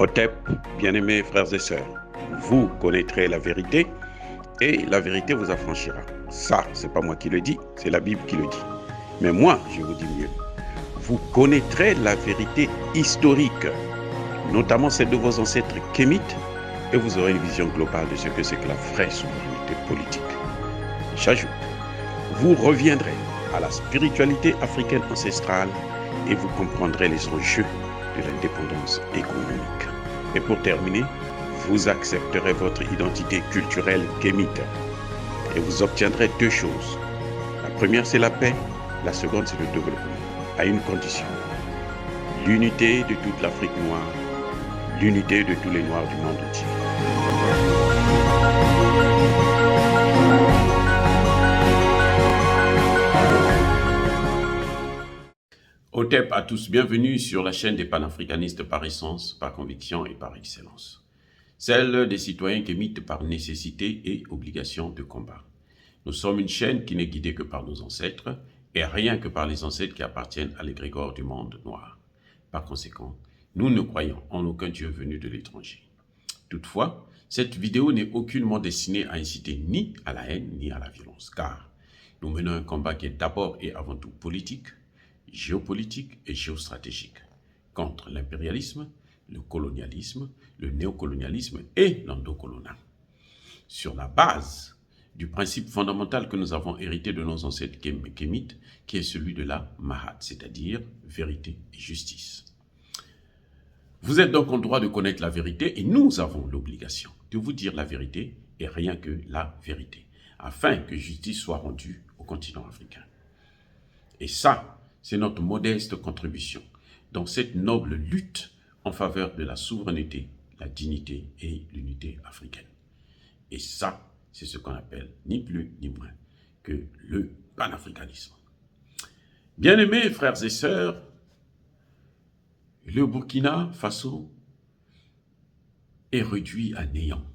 Otep, bien-aimés frères et sœurs, vous connaîtrez la vérité et la vérité vous affranchira. Ça, c'est pas moi qui le dis, c'est la Bible qui le dit. Mais moi, je vous dis mieux. Vous connaîtrez la vérité historique, notamment celle de vos ancêtres kémites, et vous aurez une vision globale de ce que c'est que la vraie souveraineté politique. J'ajoute, vous reviendrez à la spiritualité africaine ancestrale et vous comprendrez les enjeux de l'indépendance économique. Et pour terminer, vous accepterez votre identité culturelle kémite et vous obtiendrez deux choses. La première, c'est la paix. La seconde, c'est le développement, à une condition. L'unité de toute l'Afrique noire, l'unité de tous les Noirs du monde entier. Otep à tous, bienvenue sur la chaîne des panafricanistes par essence, par conviction et par excellence. Celle des citoyens kémites par nécessité et obligation de combat. Nous sommes une chaîne qui n'est guidée que par nos ancêtres et rien que par les ancêtres qui appartiennent à l'égrégore du monde noir. Par conséquent, nous ne croyons en aucun Dieu venu de l'étranger. Toutefois, cette vidéo n'est aucunement destinée à inciter ni à la haine ni à la violence, car nous menons un combat qui est d'abord et avant tout politique, géopolitique et géostratégique, contre l'impérialisme, le colonialisme, le néocolonialisme et l'endocolonial. Sur la base du principe fondamental que nous avons hérité de nos ancêtres kémites, qui est celui de la Mahat, c'est-à-dire vérité et justice. Vous êtes donc en droit de connaître la vérité et nous avons l'obligation de vous dire la vérité et rien que la vérité, afin que justice soit rendue au continent africain. Et ça, c'est notre modeste contribution dans cette noble lutte en faveur de la souveraineté, la dignité et l'unité africaine. Et ça, c'est ce qu'on appelle ni plus ni moins que le panafricanisme. Bien-aimés frères et sœurs, le Burkina Faso est réduit à néant.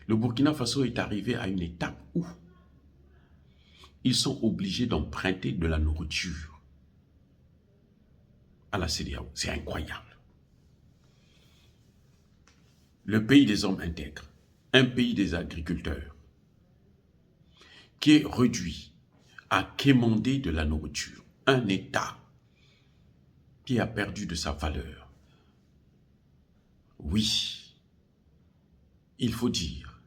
Le Burkina Faso est arrivé à une étape où ils sont obligés d'emprunter de la nourriture à la CEDEAO. C'est incroyable. Le pays des hommes intègres, un pays des agriculteurs, qui est réduit à quémander de la nourriture. Un État qui a perdu de sa valeur. Oui, il faut dire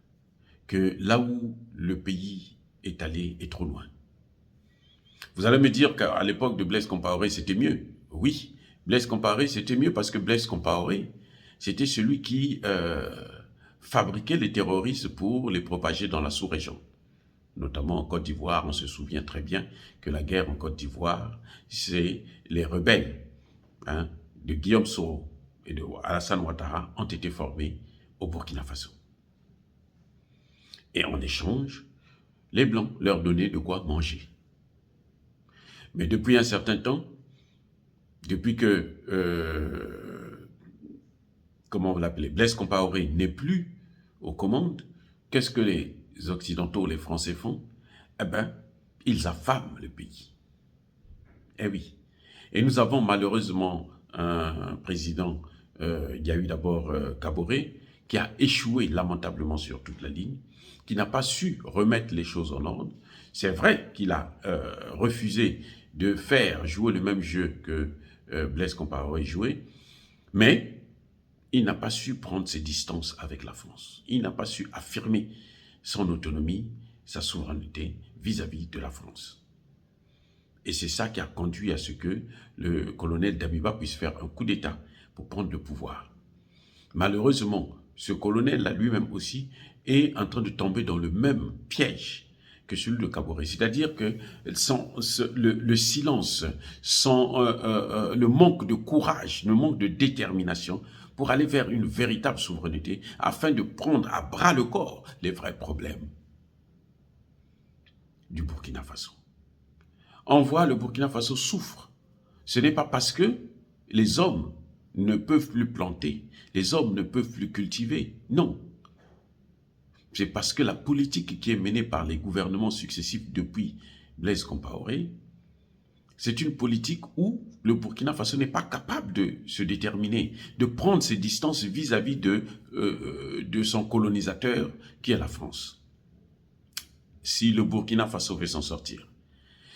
que là où le pays est allé est trop loin. Vous allez me dire qu'à l'époque de Blaise Compaoré, c'était mieux. Oui, Blaise Compaoré, c'était mieux parce que Blaise Compaoré, c'était celui qui fabriquait les terroristes pour les propager dans la sous-région. Notamment en Côte d'Ivoire, on se souvient très bien que la guerre en Côte d'Ivoire, c'est les rebelles de Guillaume Soro et de Alassane Ouattara ont été formés au Burkina Faso. Et en échange, les Blancs leur donnaient de quoi manger. Mais depuis un certain temps, depuis que, comment on l'appelait, Blaise Compaoré n'est plus aux commandes, qu'est-ce que les Occidentaux, les Français font? Eh bien, ils affament le pays. Eh oui. Et nous avons malheureusement un président, il y a eu d'abord Kaboré, qui a échoué lamentablement sur toute la ligne, qui n'a pas su remettre les choses en ordre. C'est vrai qu'il a refusé de faire jouer le même jeu que Blaise Compaoré jouait, mais il n'a pas su prendre ses distances avec la France. Il n'a pas su affirmer son autonomie, sa souveraineté vis-à-vis de la France. Et c'est ça qui a conduit à ce que le colonel Damiba puisse faire un coup d'État pour prendre le pouvoir. Malheureusement, ce colonel-là lui-même aussi est en train de tomber dans le même piège que celui de Kaboré. C'est-à-dire que le silence, le manque de courage, le manque de détermination pour aller vers une véritable souveraineté afin de prendre à bras le corps les vrais problèmes du Burkina Faso. On voit le Burkina Faso souffre. Ce n'est pas parce que les hommes ne peuvent plus planter, les hommes ne peuvent plus cultiver. Non. C'est parce que la politique qui est menée par les gouvernements successifs depuis Blaise Compaoré, C'est une politique où le Burkina Faso n'est pas capable de se déterminer, de prendre ses distances vis-à-vis de son colonisateur qui est la France. Si le Burkina Faso veut s'en sortir,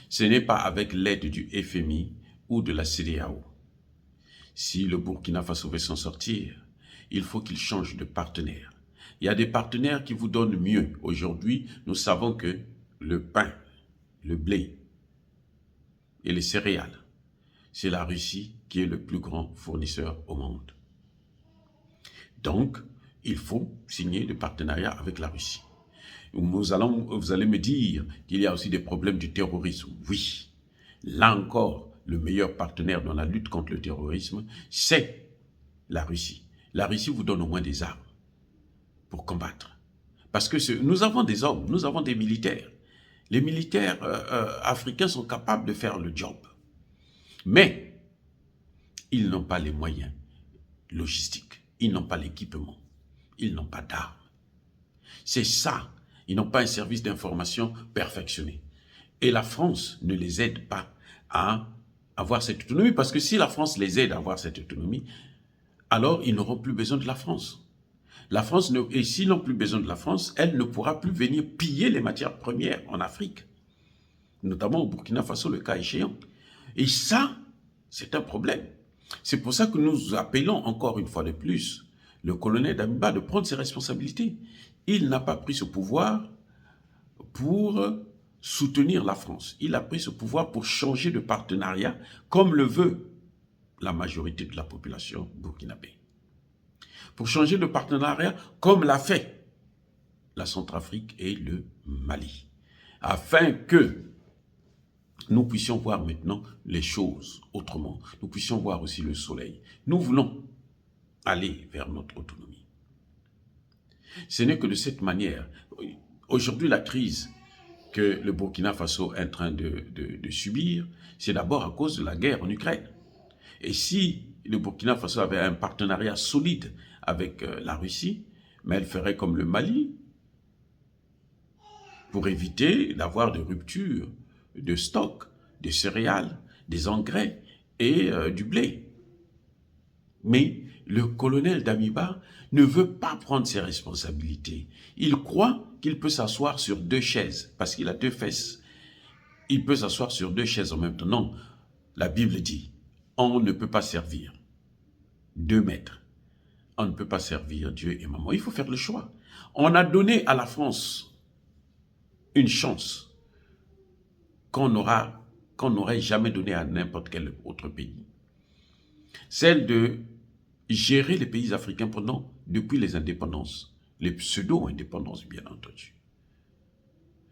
ce n'est pas avec l'aide du FMI ou de la CEDEAO. Si le Burkina Faso veut s'en sortir, il faut qu'il change de partenaire. Il y a des partenaires qui vous donnent mieux. Aujourd'hui, nous savons que le pain, le blé et les céréales, c'est la Russie qui est le plus grand fournisseur au monde. Donc, il faut signer des partenariats avec la Russie. Vous allez me dire qu'il y a aussi des problèmes du terrorisme. Oui, là encore, le meilleur partenaire dans la lutte contre le terrorisme, c'est la Russie. La Russie vous donne au moins des armes pour combattre. Parce que nous avons des hommes, nous avons des militaires. Les militaires africains sont capables de faire le job. Mais, ils n'ont pas les moyens logistiques, ils n'ont pas l'équipement, ils n'ont pas d'armes. C'est ça, ils n'ont pas un service d'information perfectionné. Et la France ne les aide pas à avoir cette autonomie, parce que si la France les aide à avoir cette autonomie, alors ils n'auront plus besoin de la France. Et s'ils n'ont plus besoin de la France, elle ne pourra plus venir piller les matières premières en Afrique, notamment au Burkina Faso, le cas échéant. Et ça, c'est un problème. C'est pour ça que nous appelons encore une fois de plus le colonel Damiba de prendre ses responsabilités. Il n'a pas pris ce pouvoir pour soutenir la France. Il a pris ce pouvoir pour changer de partenariat, comme le veut la majorité de la population burkinabé. Pour changer de partenariat, comme l'a fait la Centrafrique et le Mali, afin que nous puissions voir maintenant les choses autrement. Nous puissions voir aussi le soleil. Nous voulons aller vers notre autonomie. Ce n'est que de cette manière. Aujourd'hui, la crise que le Burkina Faso est en train de subir, c'est d'abord à cause de la guerre en Ukraine. Et si le Burkina Faso avait un partenariat solide avec la Russie, mais elle ferait comme le Mali, pour éviter d'avoir des ruptures de stock, de céréales, des engrais et du blé. Mais le colonel Damiba ne veut pas prendre ses responsabilités. Il croit qu'il peut s'asseoir sur deux chaises, parce qu'il a deux fesses. Il peut s'asseoir sur deux chaises en même temps. Non, la Bible dit, on ne peut pas servir deux maîtres. On ne peut pas servir Dieu et maman. Il faut faire le choix. On a donné à la France une chance qu'on n'aurait jamais donnée à n'importe quel autre pays. Celle de gérer les pays africains depuis les indépendances, les pseudo-indépendances bien entendu.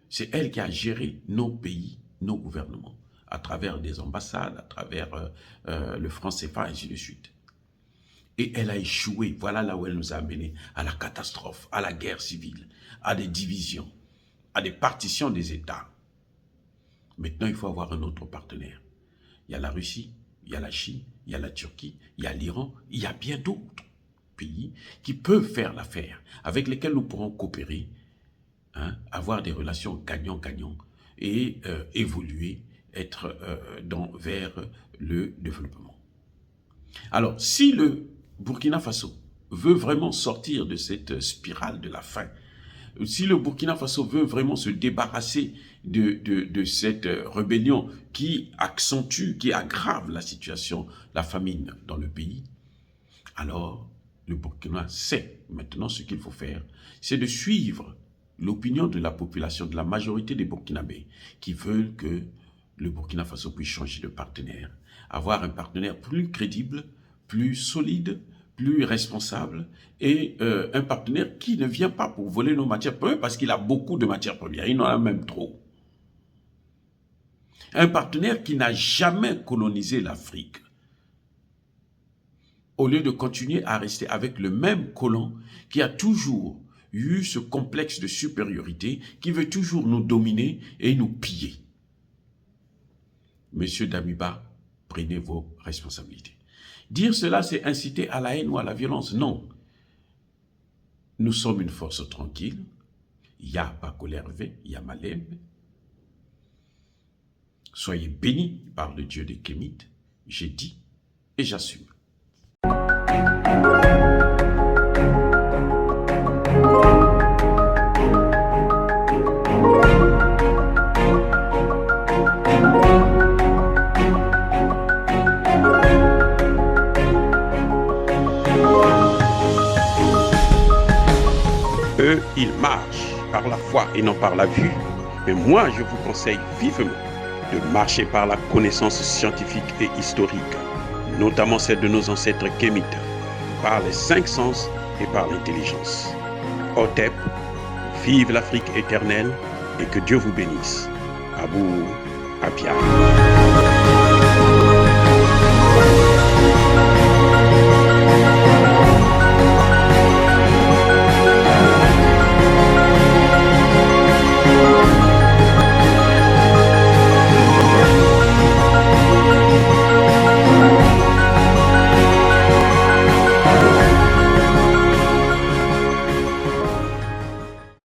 C'est elle qui a géré nos pays, nos gouvernements, à travers des ambassades, à travers le franc CFA, et ainsi de suite. Et elle a échoué. Voilà là où elle nous a amenés, à la catastrophe, à la guerre civile, à des divisions, à des partitions des États. Maintenant, il faut avoir un autre partenaire. Il y a la Russie, il y a la Chine, il y a la Turquie, il y a l'Iran, il y a bien d'autres pays qui peuvent faire l'affaire, avec lesquels nous pourrons coopérer, avoir des relations gagnant-gagnant et évoluer, être vers le développement. Alors, si le Burkina Faso veut vraiment sortir de cette spirale de la faim, si le Burkina Faso veut vraiment se débarrasser de cette rébellion qui accentue, qui aggrave la situation, la famine dans le pays, alors le Burkina sait maintenant ce qu'il faut faire, c'est de suivre l'opinion de la population, de la majorité des Burkinabés, qui veulent que le Burkina Faso puisse changer de partenaire, avoir un partenaire plus crédible, plus solide, plus responsable et un partenaire qui ne vient pas pour voler nos matières premières parce qu'il a beaucoup de matières premières, il en a même trop. Un partenaire qui n'a jamais colonisé l'Afrique. Au lieu de continuer à rester avec le même colon qui a toujours eu ce complexe de supériorité, qui veut toujours nous dominer et nous piller. Monsieur Damiba, prenez vos responsabilités. Dire cela, c'est inciter à la haine ou à la violence. Non. Nous sommes une force tranquille. Il y a Bakolervé, il y a Malem. Soyez bénis par le Dieu des Kémites. J'ai dit et j'assume. Eux, ils marchent par la foi et non par la vue. Mais moi, je vous conseille vivement de marcher par la connaissance scientifique et historique, notamment celle de nos ancêtres kémites, par les 5 sens et par l'intelligence. Hotep, vive l'Afrique éternelle et que Dieu vous bénisse. Abou Abia.